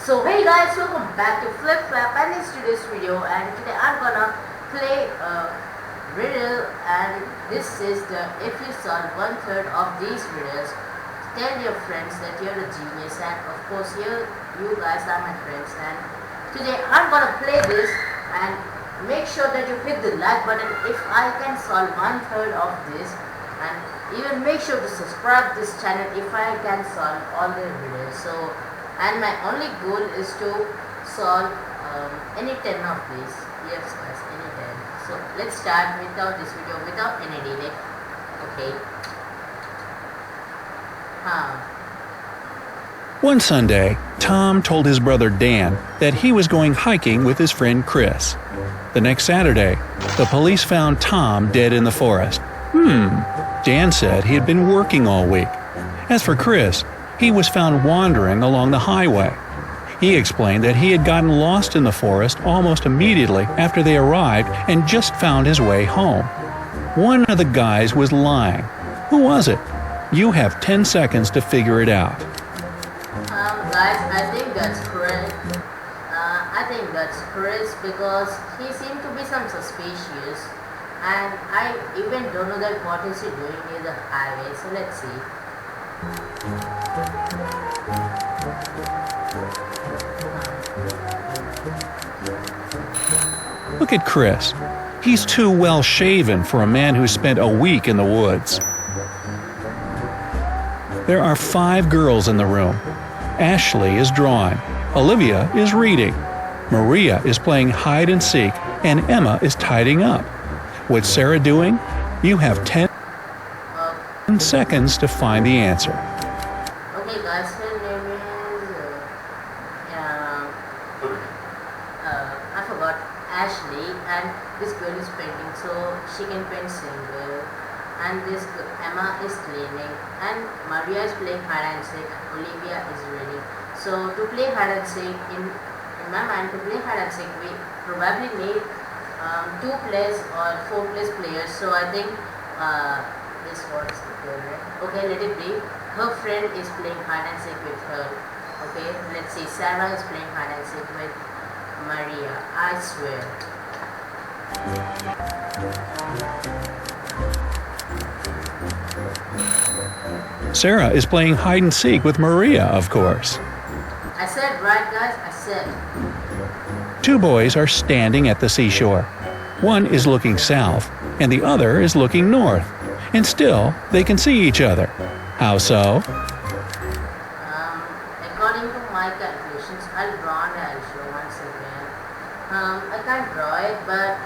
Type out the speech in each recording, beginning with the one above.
So hey guys, welcome back to Flip Flap and in today's video, and today I'm gonna play a riddle, and this is the if you solve one third of these riddles, tell your friends that you're a genius, and of course you guys are my friends, and today I'm gonna play this, and make sure that you hit the like button if I can solve one third of this, and even make sure to subscribe this channel if I can solve all the riddles. So, and my only goal is to solve any 10 of these. Yes guys, any 10. So let's start without this video, without any delay. Okay. One Sunday, Tom told his brother Dan that he was going hiking with his friend Chris. The next Saturday, the police found Tom dead in the forest. Dan said he had been working all week. As for Chris, he was found wandering along the highway. He explained that he had gotten lost in the forest almost immediately after they arrived and just found his way home. One of the guys was lying. Who was it? You have 10 seconds to figure it out. Guys, I think that's correct. I think that's Chris because he seemed to be some suspicious, and I even don't know that what is he doing near the highway. So let's see. Look at Chris. He's too well shaven for a man who spent a week in the woods. There are 5 girls in the room. Ashley is drawing. Olivia is reading. Maria is playing hide and seek, and Emma is tidying up. What's Sarah doing? You have 10 seconds to find the answer. Okay guys, her name is I forgot, Ashley, and this girl is painting, so she can paint single, and this Emma is cleaning, and Maria is playing hide and seek, and Olivia is reading. So to play hide and seek, in my mind, to play hide and seek we probably need 2 players or 4 players. So I think this was the girl, right? Okay, let it be. Her friend is playing hide and seek with her. Okay, let's see. Sarah is playing hide and seek with Maria. I swear. Sarah is playing hide and seek with Maria, of course. I said right, guys. I said. 2 boys are standing at the seashore. One is looking south, and the other is looking north. And still, they can see each other. How so? According to my calculations, I'll draw and I'll show once again. I can't draw it, but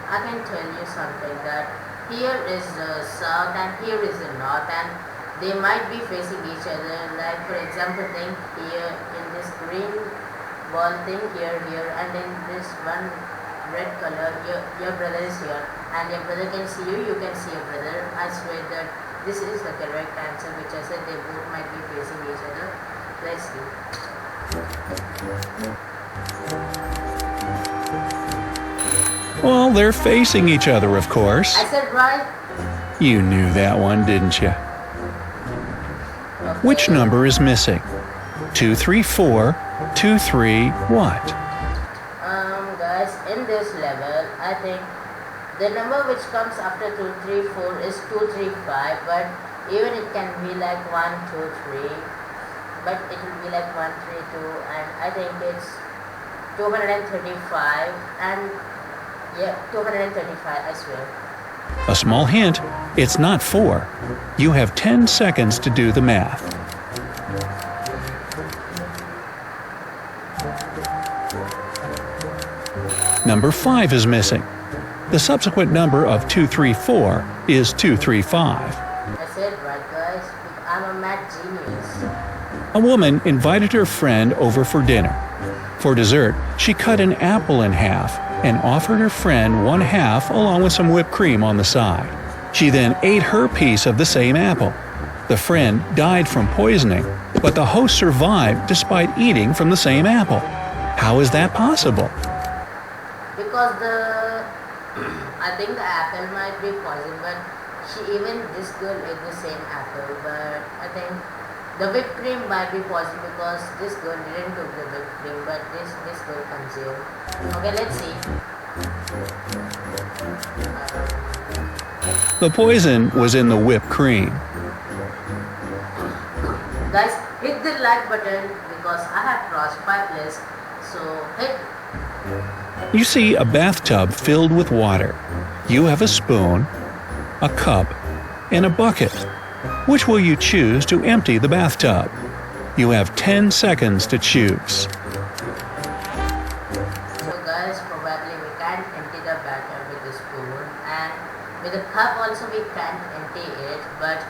I can tell you something that here is the south and here is the north, and they might be facing each other. Like for example, think here in this green ball thing here, and in this one red color, your brother is here, and your brother can see you, you can see your brother. I swear that this is the correct answer, which I said they both might be facing each other. Let's see. Well, they're facing each other, of course. I said right. You knew that one, didn't you? Okay. Which number is missing? 2, 3, 4, 2, 3, what? Guys, in this level, I think the number which comes after 2, 3, 4 is 2, 3, 5, but even it can be like 1, 2, 3, but it will be like 1, 3, 2, and I think it's 235, and yeah, 235, I swear. A small hint, it's not 4. You have 10 seconds to do the math. Number 5 is missing. The subsequent number of 234 is 235. I said right, guys, I'm a math genius. A woman invited her friend over for dinner. For dessert, she cut an apple in half and offered her friend one half along with some whipped cream on the side. She then ate her piece of the same apple. The friend died from poisoning, but the host survived despite eating from the same apple. How is that possible? Because I think the apple might be poison, but this girl ate the same apple, but I think The whipped cream might be possible because this girl didn't cook the whipped cream, but this girl consumed. Okay, let's see. The poison was in the whipped cream. Guys, hit the like button because I have crossed 5 lists. So hit. You see a bathtub filled with water. You have a spoon, a cup, and a bucket. Which will you choose to empty the bathtub? You have 10 seconds to choose. So guys, probably we can't empty the bathtub with the spoon, and with the cup also we can't empty it, but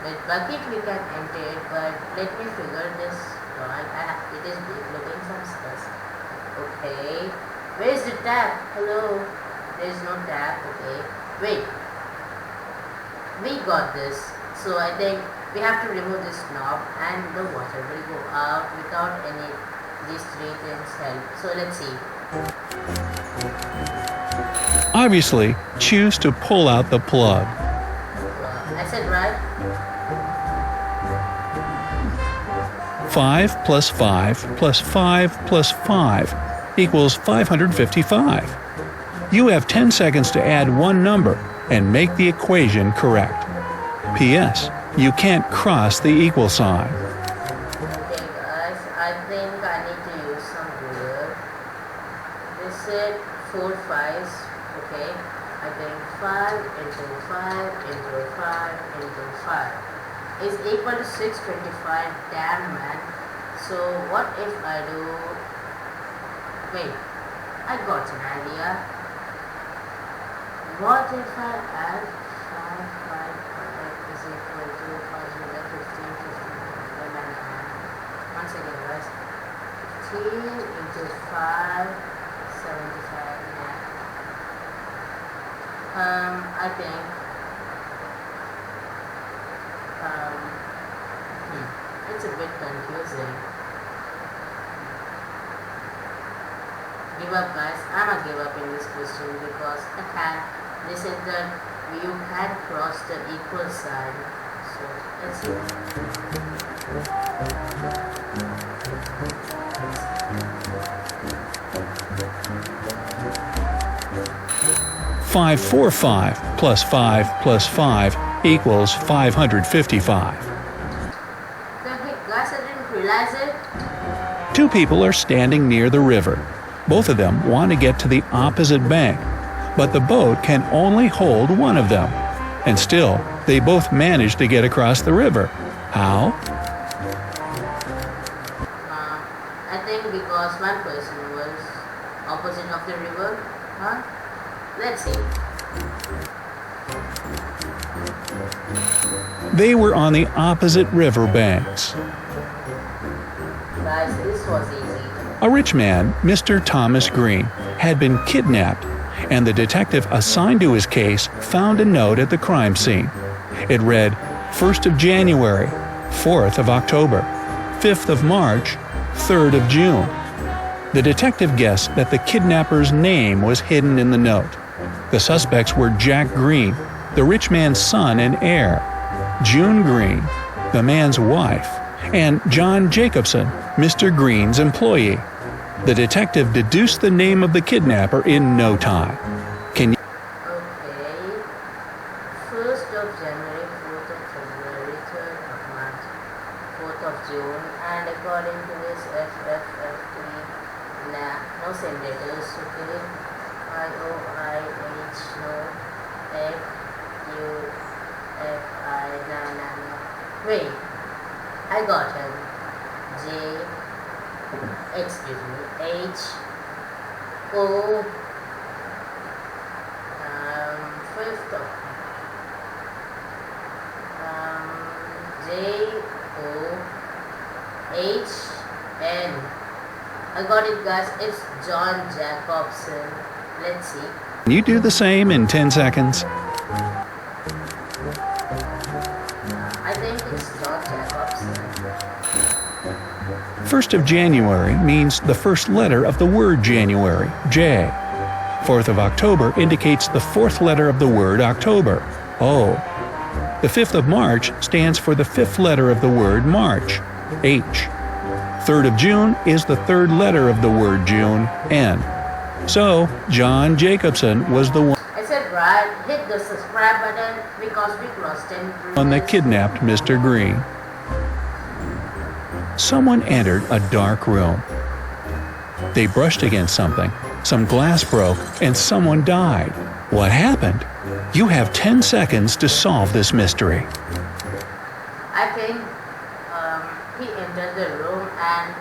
with bucket we can empty it. But let me figure this out. It is looking some stress. Okay, where is the tap? Hello, there is no tap. Okay, wait, we got this. So I think we have to remove this knob and the water will go out without any these 3 things help. So let's see. Obviously, choose to pull out the plug. I said right? 5 plus 5 plus 5 plus 5 equals 555. You have 10 seconds to add one number and make the equation correct. P.S. You can't cross the equal sign. Okay guys, I think I need to use some ruler. This is 4 5s. Okay, I think 5 into 5 into 5 into 5 is equal to 625. Damn man. So what if I do, wait, I got an idea. What if I add 5 is equal to 1 second guys, 15 into 5, 75. I think it's a bit confusing. Give up guys, I'ma give up in this question because I can't listen that you can't cross the equal sign. So let's see. 545 plus 5 plus 5 equals 555. The heck guys, I didn't realize it. 2 people are standing near the river. Both of them want to get to the opposite bank, but the boat can only hold one of them. And still, they both manage to get across the river. How? I think because one person was opposite of the river. Huh? Let's see. They were on the opposite river banks. Guys, this was easy. A rich man, Mr. Thomas Green, had been kidnapped, and the detective assigned to his case found a note at the crime scene. It read, 1st of January, 4th of October, 5th of March, 3rd of June. The detective guessed that the kidnapper's name was hidden in the note. The suspects were Jack Green, the rich man's son and heir, June Green, the man's wife, and John Jacobson, Mr. Green's employee. The detective deduced the name of the kidnapper in no time. Can you? Okay. 1st of January, 4th of February, 3rd of March, 4th of June, and according to this FFF3, no same letters, okay. IOIH, no. FUFI, no. Wait, I got him. H O 5th of J O H N. I got it guys, it's John Jacobson. Let's see. Can you do the same in 10 seconds? I think it's John Jacobson. 1st of January means the first letter of the word January, J. 4th of October indicates the 4th letter of the word October, O. The 5th of March stands for the 5th letter of the word March, H. 3rd of June is the 3rd letter of the word June, N. So, John Jacobson was the I said right, hit the subscribe button because we crossed 10 one that kidnapped Mr. Green. Someone entered a dark room. They brushed against something, some glass broke, and someone died. What happened? You have 10 seconds to solve this mystery. I think he entered the room and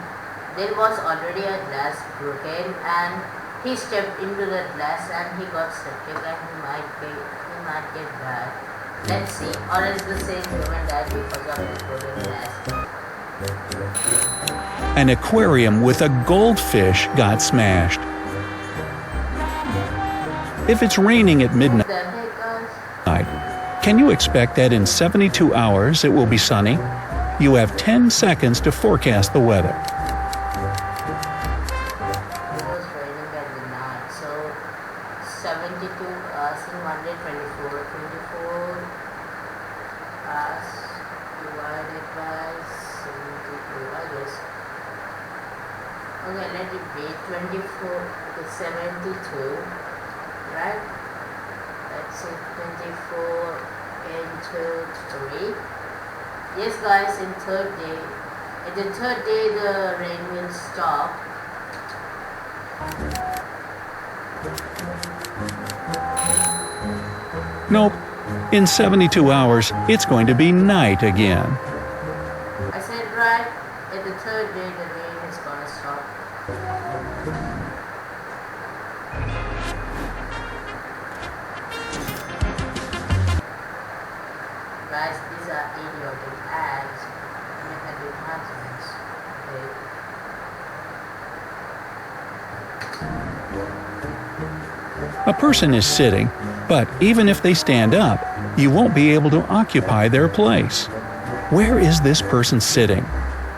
there was already a glass broken and he stepped into the glass and he got septic and he might get bad. Let's see, or else the same human died because of the broken glass. An aquarium with a goldfish got smashed. If it's raining at midnight, The heck, guys? can you expect that in 72 hours it will be sunny? You have 10 seconds to forecast the weather. It was raining at the night, so 72 hours in 124, 24 hours divided by 72, I guess. Okay, let it be 24 to 72, right? Let's say 24 into 3. Yes guys, in third day, at the third day the rain will stop. Nope. In 72 hours, it's going to be night again. I said right, at the third day the rain is gonna stop. Guys, these are idiotic ads and advertisements. Okay. A person is sitting, but even if they stand up, you won't be able to occupy their place. Where is this person sitting?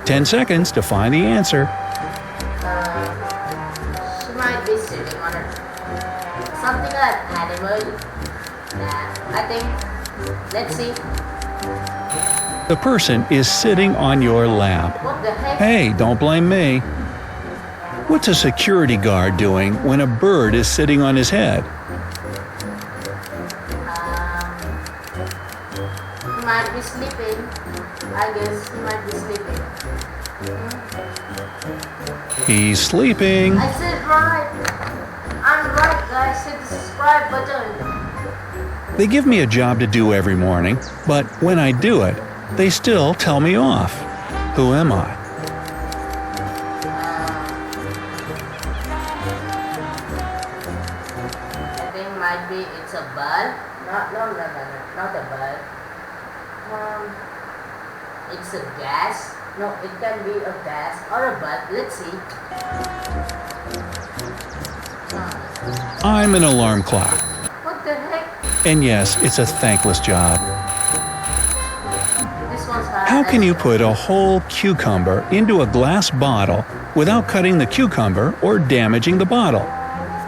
10 seconds to find the answer. She might be sitting on a something like animal. Nah, I think. Let's see. The person is sitting on your lap. What the heck? Hey, don't blame me. What's a security guard doing when a bird is sitting on his head? He might be sleeping. I guess he might be sleeping. He's sleeping. I said right. I'm right, guys. Hit the subscribe button. They give me a job to do every morning, but when I do it, they still tell me off. Who am I? I think might be it's a bug. No, not a bug. It's a gas. No, it can be a gas or a bug. Let's see. I'm an alarm clock. What the heck? And yes, it's a thankless job. This one's hard. How can you put a whole cucumber into a glass bottle without cutting the cucumber or damaging the bottle?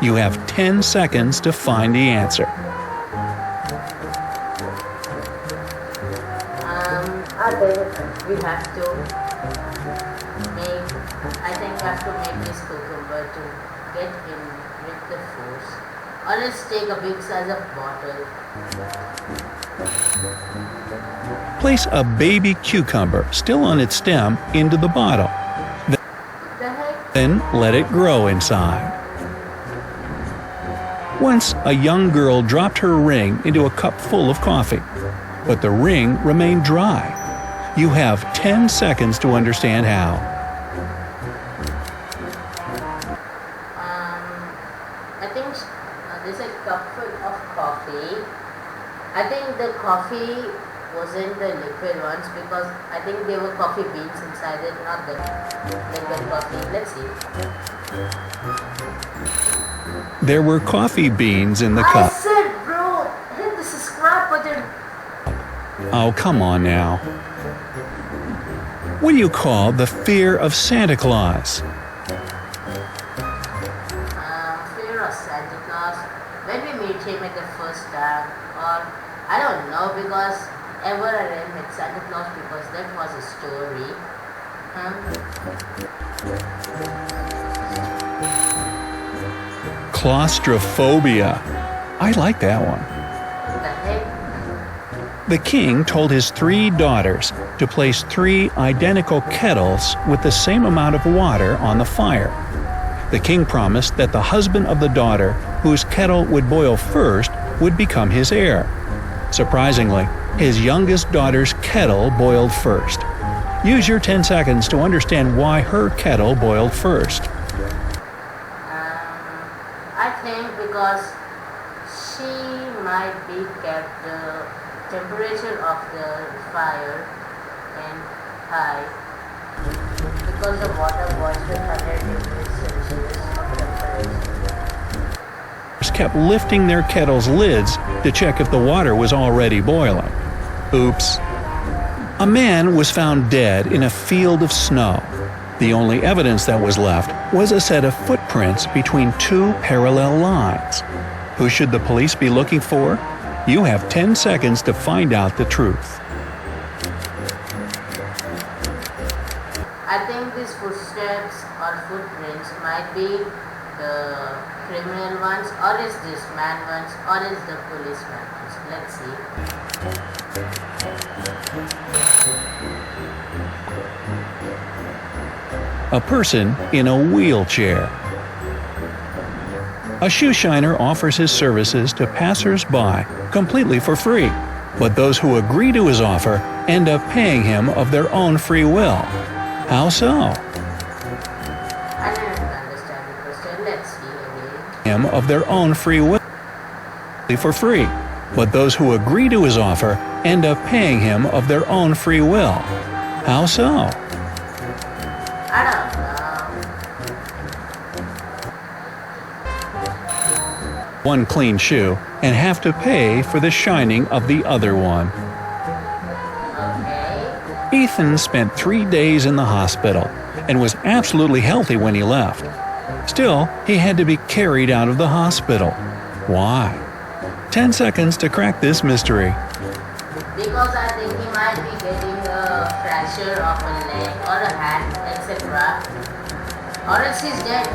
You have 10 seconds to find the answer. I think we have to make. I think we have to make this cucumber to get in with the force. Or let's take a big size of bottle. Place a baby cucumber still on its stem into the bottle. What the heck? Then let it grow inside. Once, a young girl dropped her ring into a cup full of coffee, but the ring remained dry. You have 10 seconds to understand how. I think there's a cup full of coffee. I think the coffee wasn't the liquid ones because I think there were coffee beans inside it, not the liquid coffee. Let's see. There were coffee beans in the I cup. said, bro, hit the subscribe button. Oh, come on now. What do you call the fear of Santa Claus? Fear of Santa Claus. When we meet him at the first time, or I don't know because ever arrive at Santa Claus because that was a story. Claustrophobia. I like that one. What the heck? The king told his 3 daughters to place 3 identical kettles with the same amount of water on the fire. The king promised that the husband of the daughter whose kettle would boil first would become his heir. Surprisingly, his youngest daughter's kettle boiled first. Use your 10 seconds to understand why her kettle boiled first. I think because she might be kept the temperature of the fire and high because the water boils with 100 degrees Celsius of temperature. Kept lifting their kettle's lids to check if the water was already boiling. Oops. A man was found dead in a field of snow. The only evidence that was left was a set of footprints between 2 parallel lines. Who should the police be looking for? You have 10 seconds to find out the truth. I think these footsteps or footprints might be the criminal ones, or is this man ones, or is the policeman ones. Let's see. A person in a wheelchair. A shoe shiner offers his services to passers-by completely for free, but those who agree to his offer end up paying him of their own free will. How so? I didn't understand the question. Let's see again. Him of their own free will for free, but those who agree to his offer end up paying him of their own free will. How so? I don't know. One clean shoe and have to pay for the shining of the other one. Okay. Ethan spent 3 days in the hospital and was absolutely healthy when he left. Still, he had to be carried out of the hospital. Why? 10 seconds to crack this mystery. Because I think he might be getting a fracture of a leg or a hand, etc. Or else he's dead,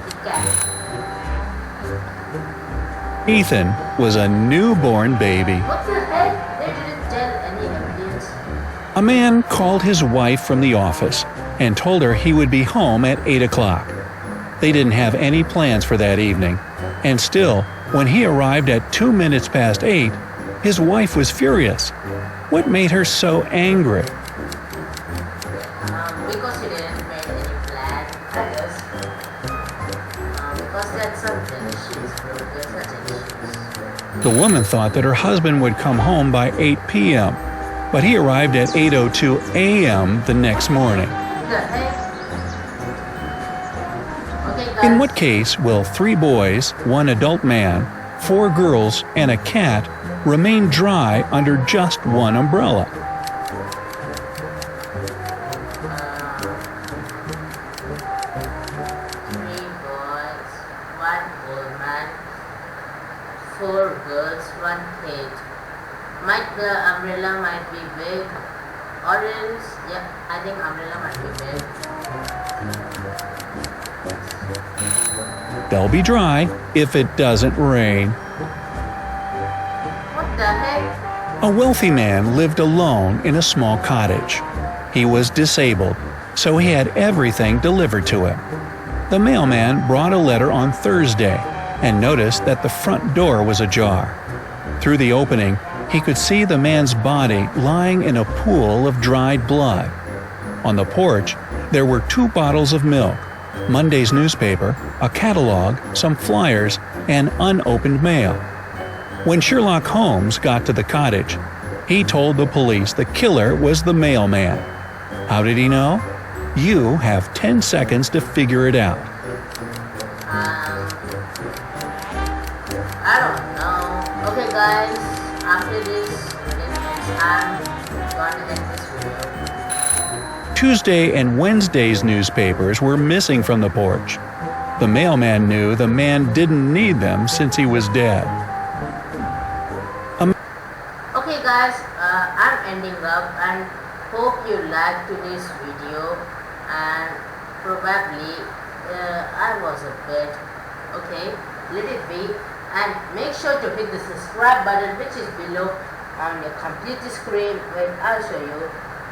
He can't. Ethan was a newborn baby. What the heck? They didn't tell any evidence. A man called his wife from the office and told her he would be home at 8 o'clock. They didn't have any plans for that evening, and still, when he arrived at 2 minutes past 8, his wife was furious. What made her so angry? Because he didn't make any plan, I guess. Because that's something issues, bro. There's such issues. The woman thought that her husband would come home by 8 p.m., but he arrived at 8:02 a.m. the next morning. What the heck? Okay, guys. In what case will 3 boys, 1 adult man, 4 girls, and a cat remain dry under just 1 umbrella? Three boys, 1 old man, 4 girls, 1 kid. The umbrella might be big, or else, yeah, I think umbrella might be big. They'll be dry if it doesn't rain. What the heck? A wealthy man lived alone in a small cottage. He was disabled, so he had everything delivered to him. The mailman brought a letter on Thursday and noticed that the front door was ajar. Through the opening, he could see the man's body lying in a pool of dried blood. On the porch, there were 2 bottles of milk, Monday's newspaper, a catalog, some flyers, and unopened mail. When Sherlock Holmes got to the cottage, he told the police the killer was the mailman. How did he know? You have 10 seconds to figure it out. I don't know. Okay, guys, after this, I'm gonna end this video. Tuesday and Wednesday's newspapers were missing from the porch. The mailman knew the man didn't need them since he was dead. Okay, guys, I'm ending up and hope you liked today's video, and probably I was a bit okay, let it be, and make sure to hit the subscribe button which is below on your complete screen. Wait, I'll show you.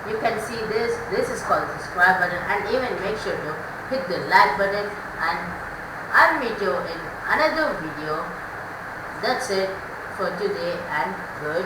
You can see this is called the subscribe button, and even make sure to hit the like button, and I'll meet you in another video. That's it for today, and good